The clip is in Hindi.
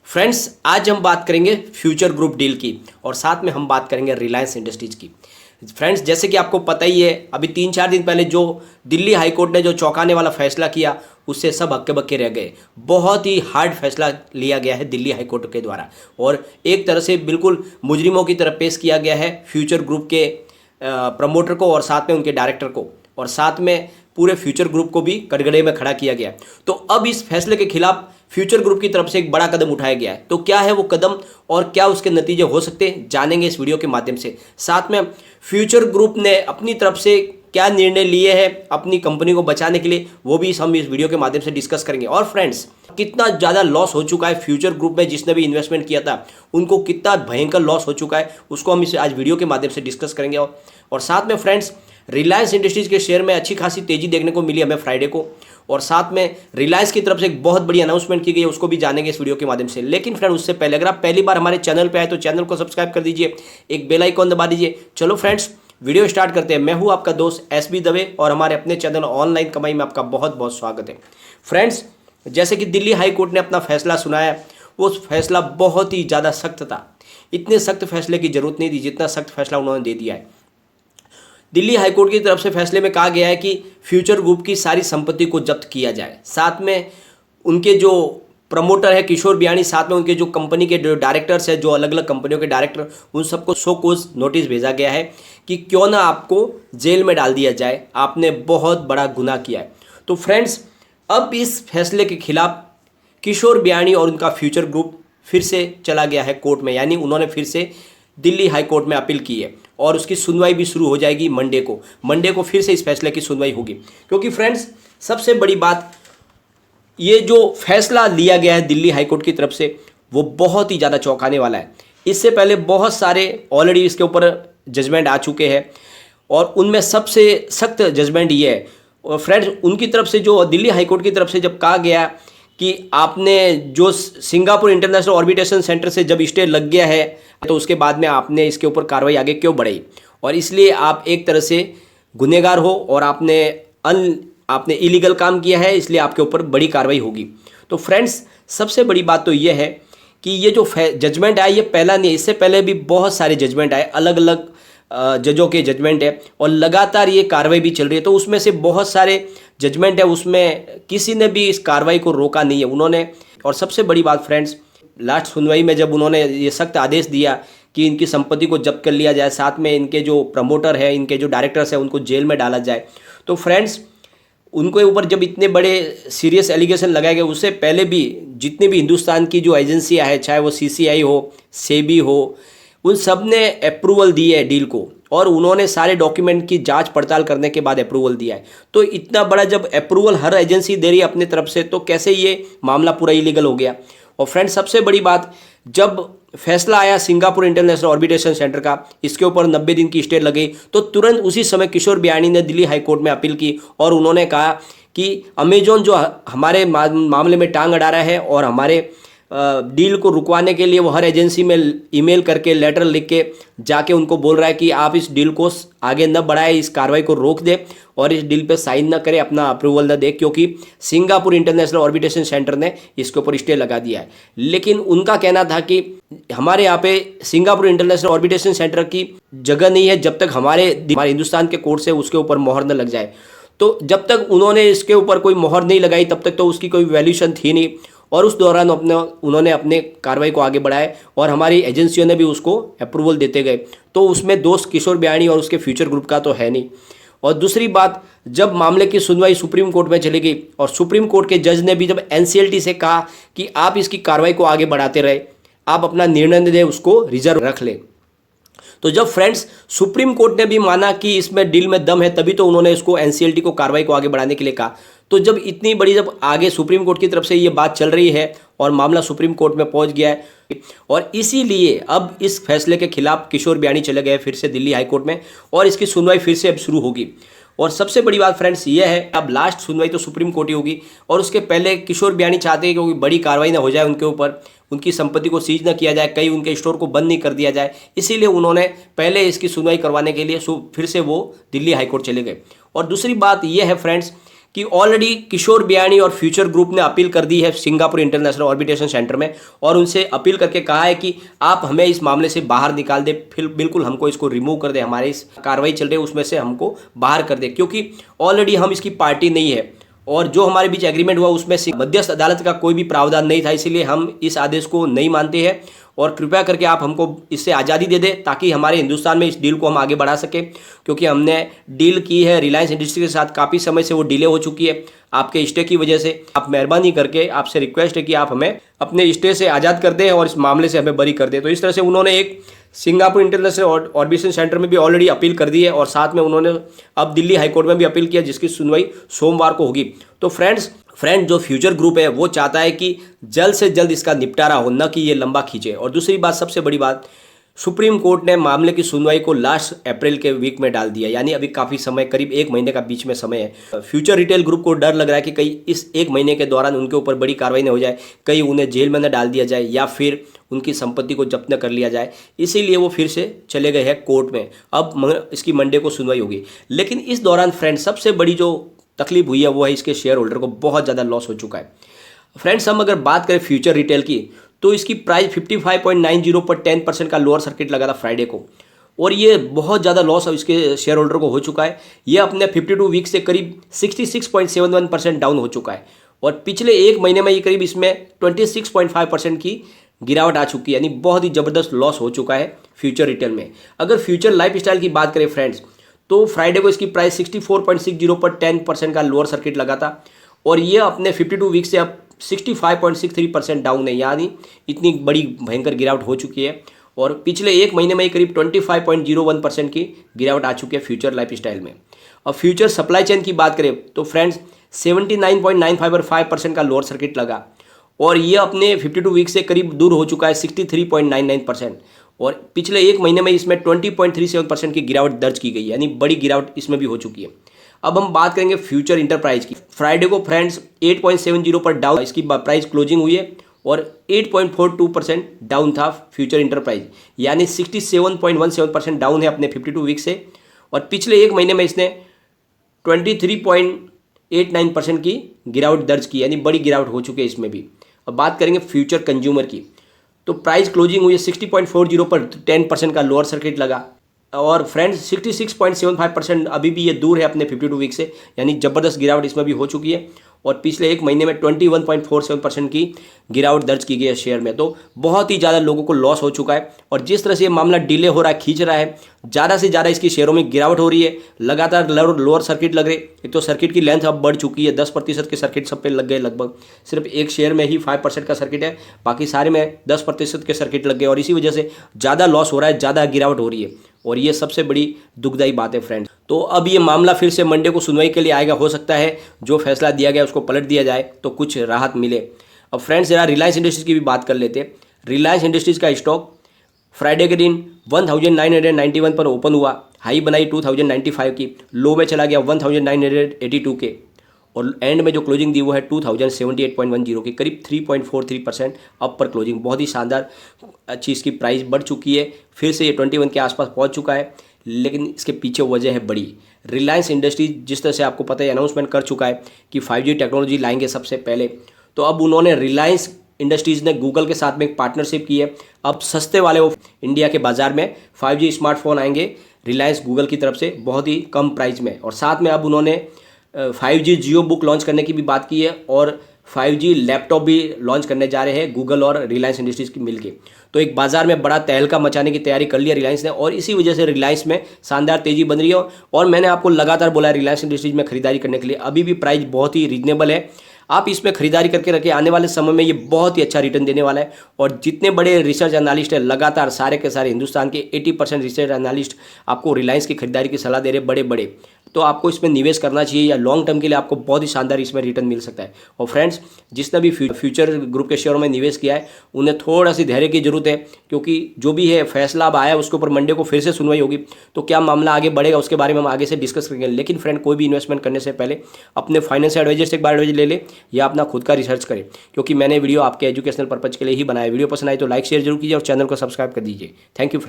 फ्रेंड्स, आज हम बात करेंगे फ्यूचर ग्रुप डील की और साथ में हम बात करेंगे रिलायंस इंडस्ट्रीज की। फ्रेंड्स, जैसे कि आपको पता ही है, अभी 3-4 दिन पहले जो दिल्ली हाई कोर्ट ने जो चौंकाने वाला फैसला किया, उससे सब हक्के बक्के रह गए। बहुत ही हार्ड फैसला लिया गया है दिल्ली हाई कोर्ट के द्वारा और एक तरह से बिल्कुल मुजरिमों की तरह पेश किया गया है फ्यूचर ग्रुप के प्रमोटर को और साथ में उनके डायरेक्टर को, और साथ में पूरे फ्यूचर ग्रुप को भी कटघरे में खड़ा किया गया। तो अब इस फैसले के खिलाफ फ्यूचर ग्रुप की तरफ से एक बड़ा कदम उठाया गया है। तो क्या है वो कदम और क्या उसके नतीजे हो सकते हैं, जानेंगे इस वीडियो के माध्यम से। साथ में फ्यूचर ग्रुप ने अपनी तरफ से क्या निर्णय लिए हैं अपनी कंपनी को बचाने के लिए, वो भी हम इस वीडियो के माध्यम से डिस्कस करेंगे। और फ्रेंड्स, कितना ज़्यादा लॉस हो चुका है फ्यूचर ग्रुप में, जिसने भी इन्वेस्टमेंट किया था उनको कितना भयंकर लॉस हो चुका है, उसको हम इस आज वीडियो के माध्यम से डिस्कस करेंगे। और साथ में फ्रेंड्स, रिलायंस इंडस्ट्रीज के शेयर में अच्छी खासी तेजी देखने को मिली हमें फ्राइडे को, और साथ में रिलायंस की तरफ से एक बहुत बड़ी अनाउंसमेंट की गई है, उसको भी जानेंगे इस वीडियो के माध्यम से। लेकिन फ्रेंड, उससे पहले अगर आप पहली बार हमारे चैनल पे आए तो चैनल को सब्सक्राइब कर दीजिए, एक बेल आइकॉन दबा दीजिए। चलो फ्रेंड्स, वीडियो स्टार्ट करते हैं। मैं हूं आपका दोस्त एसबी दवे और हमारे अपने चैनल ऑनलाइन कमाई में आपका बहुत बहुत स्वागत है। फ्रेंड्स, जैसे कि दिल्ली हाई कोर्ट ने अपना फैसला सुनाया, वो फैसला बहुत ही ज़्यादा सख्त था। इतने सख्त फैसले की जरूरत नहीं थी जितना सख्त फैसला उन्होंने दे दिया है। दिल्ली हाईकोर्ट की तरफ से फैसले में कहा गया है कि फ्यूचर ग्रुप की सारी संपत्ति को जब्त किया जाए। साथ में उनके जो प्रमोटर है किशोर बियाणी, साथ में उनके जो कंपनी के जो डायरेक्टर्स है, जो अलग अलग कंपनियों के डायरेक्टर, उन सबको शो कॉज नोटिस भेजा गया है कि क्यों ना आपको जेल में डाल दिया जाए, आपने बहुत बड़ा गुनाह किया है। तो फ्रेंड्स, अब इस फैसले के खिलाफ किशोर बियाणी और उनका फ्यूचर ग्रुप फिर से चला गया है कोर्ट में, यानी उन्होंने फिर से दिल्ली हाई कोर्ट में अपील की है और उसकी सुनवाई भी शुरू हो जाएगी मंडे को फिर से इस फैसले की सुनवाई होगी। क्योंकि फ्रेंड्स, सबसे बड़ी बात, ये जो फैसला लिया गया है दिल्ली हाई कोर्ट की तरफ से, वो बहुत ही ज़्यादा चौंकाने वाला है। इससे पहले बहुत सारे ऑलरेडी इसके ऊपर जजमेंट आ चुके हैं और उनमें सबसे सख्त जजमेंट ये है। और फ्रेंड्स, उनकी तरफ से जो दिल्ली हाई कोर्ट की तरफ से जब कहा गया कि आपने जो सिंगापुर इंटरनेशनल ऑर्बिटेशन सेंटर से जब स्टे लग गया है, तो उसके बाद में आपने इसके ऊपर कार्रवाई आगे क्यों बढ़ाई, और इसलिए आप एक तरह से गुनहगार हो और आपने इलीगल काम किया है, इसलिए आपके ऊपर बड़ी कार्रवाई होगी। तो फ्रेंड्स, सबसे बड़ी बात तो ये है कि ये जो जजमेंट आया, ये पहला नहीं है, इससे पहले भी बहुत सारे जजमेंट आए, अलग अलग जजों के जजमेंट है और लगातार ये कार्रवाई भी चल रही है। तो उसमें से बहुत सारे जजमेंट है, उसमें किसी ने भी इस कार्रवाई को रोका नहीं है उन्होंने। और सबसे बड़ी बात फ्रेंड्स, लास्ट सुनवाई में जब उन्होंने ये सख्त आदेश दिया कि इनकी संपत्ति को जब्त कर लिया जाए, साथ में इनके जो प्रमोटर है, इनके जो डायरेक्टर्स हैं, उनको जेल में डाला जाए, तो फ्रेंड्स, उनके ऊपर जब इतने बड़े सीरियस एलिगेशन लगाए गए, उससे पहले भी जितनी भी हिंदुस्तान की जो एजेंसियां हैं, चाहे वो सीसीआई हो, सेबी हो, उन सब ने अप्रूवल दी है डील को, और उन्होंने सारे डॉक्यूमेंट की जांच पड़ताल करने के बाद अप्रूवल दिया है। तो इतना बड़ा जब अप्रूवल हर एजेंसी दे रही है अपनी तरफ से, तो कैसे ये मामला पूरा इलीगल हो गया। और फ्रेंड्स, सबसे बड़ी बात, जब फैसला आया सिंगापुर इंटरनेशनल ऑर्बिटेशन सेंटर का, इसके ऊपर 90 दिन की स्टे लगी, तो तुरंत उसी समय किशोर बियाणी ने दिल्ली हाई कोर्ट में अपील की और उन्होंने कहा कि अमेजॉन जो हमारे मामले में टांग अड़ा रहा है और हमारे डील को रुकवाने के लिए वो हर एजेंसी में ईमेल करके, लेटर लिख के जाके उनको बोल रहा है कि आप इस डील को आगे न बढ़ाए, इस कार्रवाई को रोक दे और इस डील पे साइन न करे, अपना अप्रूवल न दे, क्योंकि सिंगापुर इंटरनेशनल ऑर्बिटेशन सेंटर ने इसके ऊपर स्टे लगा दिया है। लेकिन उनका कहना था कि हमारे यहाँ पे सिंगापुर इंटरनेशनल ऑर्बिटेशन सेंटर की जगह नहीं है जब तक हमारे हिंदुस्तान के कोर्ट से उसके ऊपर मोहर न लग जाए। तो जब तक उन्होंने इसके ऊपर कोई मोहर नहीं लगाई, तब तक तो उसकी कोई वैल्यूएशन थी नहीं, और उस दौरान उन्होंने अपने कार्रवाई को आगे बढ़ाया और हमारी एजेंसियों ने भी उसको अप्रूवल देते गए। तो उसमें दोस्त किशोर बियाणी और उसके फ्यूचर ग्रुप का तो है नहीं। और दूसरी बात, जब मामले की सुनवाई सुप्रीम कोर्ट में चली गई और सुप्रीम कोर्ट के जज ने भी जब एनसीएलटी से कहा कि आप इसकी कार्रवाई को आगे बढ़ाते रहे, आप अपना निर्णय न दें, उसको रिजर्व रख लें, तो जब फ्रेंड्स सुप्रीम कोर्ट ने भी माना कि इसमें डील में दम है, तभी तो उन्होंने इसको एनसीएलटी को कार्रवाई को आगे बढ़ाने के लिए कहा। तो जब इतनी बड़ी, जब आगे सुप्रीम कोर्ट की तरफ से ये बात चल रही है और मामला सुप्रीम कोर्ट में पहुंच गया है, और इसीलिए अब इस फैसले के खिलाफ किशोर बियाणी चले गए फिर से दिल्ली हाई कोर्ट में और इसकी सुनवाई फिर से अब शुरू होगी। और सबसे बड़ी बात फ्रेंड्स ये है, अब लास्ट सुनवाई तो सुप्रीम कोर्ट ही होगी और उसके पहले किशोर बियाणी चाहते हैं कि कोई बड़ी कार्रवाई ना हो जाए उनके ऊपर, उनकी संपत्ति को सीज न किया जाए, कहीं उनके स्टोर को बंद नहीं कर दिया जाए, इसीलिए उन्होंने पहले इसकी सुनवाई करवाने के लिए फिर से वो दिल्ली हाईकोर्ट चले गए। और दूसरी बात यह है फ्रेंड्स कि ऑलरेडी किशोर बियाणी और फ्यूचर ग्रुप ने अपील कर दी है सिंगापुर इंटरनेशनल ऑर्बिटेशन सेंटर में, और उनसे अपील करके कहा है कि आप हमें इस मामले से बाहर निकाल दे, फिर बिल्कुल हमको इसको रिमूव कर दे, हमारे इस कार्रवाई चल रही है उसमें से हमको बाहर कर दे, क्योंकि ऑलरेडी हम इसकी पार्टी नहीं है और जो हमारे बीच एग्रीमेंट हुआ उसमें मध्यस्थ अदालत का कोई भी प्रावधान नहीं था, इसीलिए हम इस आदेश को नहीं मानते हैं और कृपया करके आप हमको इससे आज़ादी दे दें ताकि हमारे हिंदुस्तान में इस डील को हम आगे बढ़ा सकें, क्योंकि हमने डील की है रिलायंस इंडस्ट्री के साथ, काफ़ी समय से वो डिले हो चुकी है आपके स्टे की वजह से। आप मेहरबानी करके आपसे रिक्वेस्ट है कि आप हमें अपने स्टे से आज़ाद कर दें और इस मामले से हमें बरी कर दें। तो इस तरह से उन्होंने एक सिंगापुर इंटरनेशनल ऑर्बिटेशन सेंटर में भी ऑलरेडी अपील कर दी है और साथ में उन्होंने अब दिल्ली हाईकोर्ट में भी अपील किया, जिसकी सुनवाई सोमवार को होगी। तो फ्रेंड्स जो फ्यूचर ग्रुप है वो चाहता है कि जल्द से जल्द इसका निपटारा हो, न कि ये लंबा खींचे। और दूसरी बात, सबसे बड़ी बात, सुप्रीम कोर्ट ने मामले की सुनवाई को लास्ट अप्रैल के वीक में डाल दिया, यानी अभी काफ़ी समय, करीब 1 महीने का बीच में समय है। फ्यूचर रिटेल ग्रुप को डर लग रहा है कि कहीं इस 1 महीने के दौरान उनके ऊपर बड़ी कार्रवाई न हो जाए, कहीं उन्हें जेल में न डाल दिया जाए या फिर उनकी संपत्ति को जब्त न कर लिया जाए, इसीलिए वो फिर से चले गए हैं कोर्ट में। अब इसकी मंडे को सुनवाई होगी। लेकिन इस दौरान फ्रेंड्स सबसे बड़ी जो तकलीफ हुई है वो है इसके शेयर होल्डर को बहुत ज़्यादा लॉस हो चुका है। फ्रेंड्स हम अगर बात करें फ्यूचर रिटेल की, तो इसकी प्राइस 55.90 पर 10% का लोअर सर्किट लगा था फ्राइडे को, और ये बहुत ज़्यादा लॉस इसके शेयर होल्डर को हो चुका है। ये अपने 52 वीक से करीब 66.71% डाउन हो चुका है और पिछले 1 महीने में ये करीब इसमें 26.5% की गिरावट आ चुकी है, यानी बहुत ही ज़बरदस्त लॉस हो चुका है फ्यूचर रिटेल में। अगर फ्यूचर लाइफ स्टाइल की बात करें फ्रेंड्स, तो फ्राइडे को इसकी प्राइस 64.60 पर 10% का लोअर सर्किट लगा था और ये अपने 52 वीक से अब 65.63% डाउन है, यानी इतनी बड़ी भयंकर गिरावट हो चुकी है। और पिछले 1 महीने में करीब 25.01% की गिरावट आ चुकी है फ्यूचर लाइफ स्टाइल में। और फ्यूचर सप्लाई चेन की बात करें तो फ्रेंड्स 79.95 पर 5% का लोअर सर्किट लगा और ये अपने 52 वीक से करीब दूर हो चुका है 63.99%, और पिछले 1 महीने में इसमें 20.37% की गिरावट दर्ज की गई है, यानी बड़ी गिरावट इसमें भी हो चुकी है। अब हम बात करेंगे फ्यूचर इंटरप्राइज की। फ्राइडे को फ्रेंड्स 8.70 पर डाउन इसकी प्राइस क्लोजिंग हुई है और 8.42% डाउन था फ्यूचर इंटरप्राइज, यानी 67.17% डाउन है अपने 52 वीक से, और पिछले 1 महीने में इसने 23.89% की गिरावट दर्ज की, यानी बड़ी गिरावट हो चुकी है इसमें भी। अब बात करेंगे फ्यूचर कंज्यूमर की, तो प्राइस क्लोजिंग हुई है 60.40 पर 10% का लोअर सर्किट लगा और फ्रेंड्स 66.75% अभी भी ये दूर है अपने 52 वीक से, यानी ज़बरदस्त गिरावट इसमें भी हो चुकी है और पिछले 1 महीने में 21.47% की गिरावट दर्ज की गई है शेयर में। तो बहुत ही ज़्यादा लोगों को लॉस हो चुका है और जिस तरह से ये मामला डिले हो रहा है, खींच रहा है, ज़्यादा से ज़्यादा इसकी शेयरों में गिरावट हो रही है, लगातार लोअर सर्किट लग रहे। एक तो सर्किट की लेंथ अब बढ़ चुकी है, 10% के सर्किट सब पे लग गए, लगभग सिर्फ एक शेयर में ही 5% का सर्किट है, बाकी सारे में 10% के सर्किट लग गए और इसी वजह से ज़्यादा लॉस हो रहा है, ज़्यादा गिरावट हो रही है और ये सबसे बड़ी दुखदायी बात है फ्रेंड्स। तो अब ये मामला फिर से मंडे को सुनवाई के लिए आएगा, हो सकता है जो फैसला दिया गया उसको पलट दिया जाए तो कुछ राहत मिले। अब फ्रेंड्स जरा रिलायंस इंडस्ट्रीज की भी बात कर लेते हैं। रिलायंस इंडस्ट्रीज का स्टॉक फ्राइडे के दिन 1991 पर ओपन हुआ, हाई बनाई 2095 की, लो में चला गया 1982 के और एंड में जो क्लोजिंग दी वो है 2078.10 की, करीब 3.43% अप पर क्लोजिंग। बहुत ही शानदार अच्छी इसकी प्राइस बढ़ चुकी है, फिर से ये 21 के आसपास पहुंच चुका है, लेकिन इसके पीछे वजह है बड़ी। रिलायंस इंडस्ट्रीज जिस तरह से आपको पता है अनाउंसमेंट कर चुका है कि 5G टेक्नोलॉजी लाएंगे सबसे पहले, तो अब उन्होंने रिलायंस इंडस्ट्रीज़ ने गूगल के साथ में एक पार्टनरशिप की है। अब सस्ते वाले वो इंडिया के बाज़ार में 5G स्मार्टफोन आएंगे रिलायंस गूगल की तरफ से बहुत ही कम प्राइस में, और साथ में अब उन्होंने 5G जियो बुक लॉन्च करने की भी बात की है और 5G लैपटॉप भी लॉन्च करने जा रहे हैं गूगल और रिलायंस इंडस्ट्रीज़ की मिलके। तो एक बाज़ार में बड़ा तहलका मचाने की तैयारी कर लिया रिलायंस ने और इसी वजह से रिलायंस में शानदार तेज़ी बन रही है। और मैंने आपको लगातार बोला है रिलायंस इंडस्ट्रीज़ में खरीदारी करने के लिए, अभी भी प्राइस बहुत ही रीजनेबल है, आप इसमें खरीदारी करके रखें, आने वाले समय में ये बहुत ही अच्छा रिटर्न देने वाला है। और जितने बड़े रिसर्च एनालिस्ट हैं लगातार सारे के सारे हिंदुस्तान के 80% रिसर्च एनालिस्ट आपको रिलायंस की खरीदारी की सलाह दे रहे बड़े बड़े, तो आपको इसमें निवेश करना चाहिए या लॉन्ग टर्म के लिए आपको बहुत ही शानदार इसमें रिटर्न मिल सकता है। और फ्रेंड्स जिसने भी फ्यूचर ग्रुप के शेयरों में निवेश किया है उन्हें थोड़ा सी धैर्य की जरूरत है, क्योंकि जो भी है फैसला अब आया उसके ऊपर मंडे को फिर से सुनवाई होगी, तो क्या मामला आगे बढ़ेगा उसके बारे में हम आगे से डिस्कस करेंगे। लेकिन फ्रेंड कोई भी इन्वेस्टमेंट करने से पहले अपने फाइनेंशियल एडवाइजर से एक बार एडवाइजर ले ले या अपना खुद का रिसर्च करें, क्योंकि मैंने वीडियो आपके एजुकेशनल पर्पज के लिए ही बनाया। वीडियो पसंद आए तो लाइक शेयर जरूर कीजिए और चैनल को सब्सक्राइब कर दीजिए। Thank you.